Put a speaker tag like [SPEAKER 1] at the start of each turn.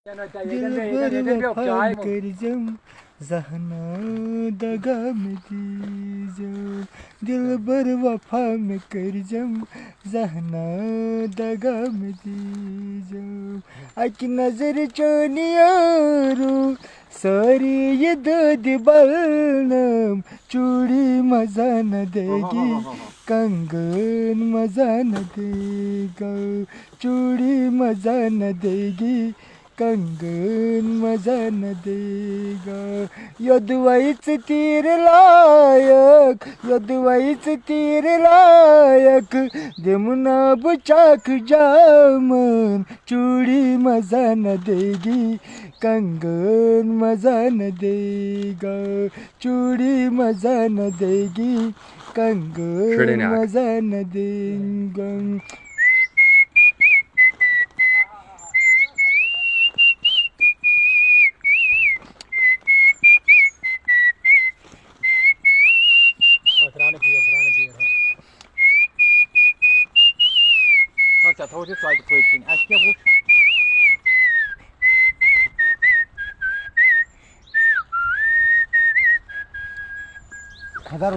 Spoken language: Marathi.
[SPEAKER 1] दिलबर वफा कर जम जहना दगा में दी जाओ दिलबर वफा में कर जम जहना दगा में दी जाओ आकी नजर चोनियारू सारी ये दर्द बलनम चूड़ी मजा न देगी कंगन मजा न देगा चूड़ी मजा न देगी कंगन मजा न देगा यदवाईच तीर लायक यदवाईच तीर लायक देमुना बुचाक जामन चूड़ी मजा न देगी कंगन मजा न देगा चूड़ी मजा न देगी कंगन मजा न देगा
[SPEAKER 2] Dat hoort het uit de kwijting. Als je wordt.
[SPEAKER 1] हजार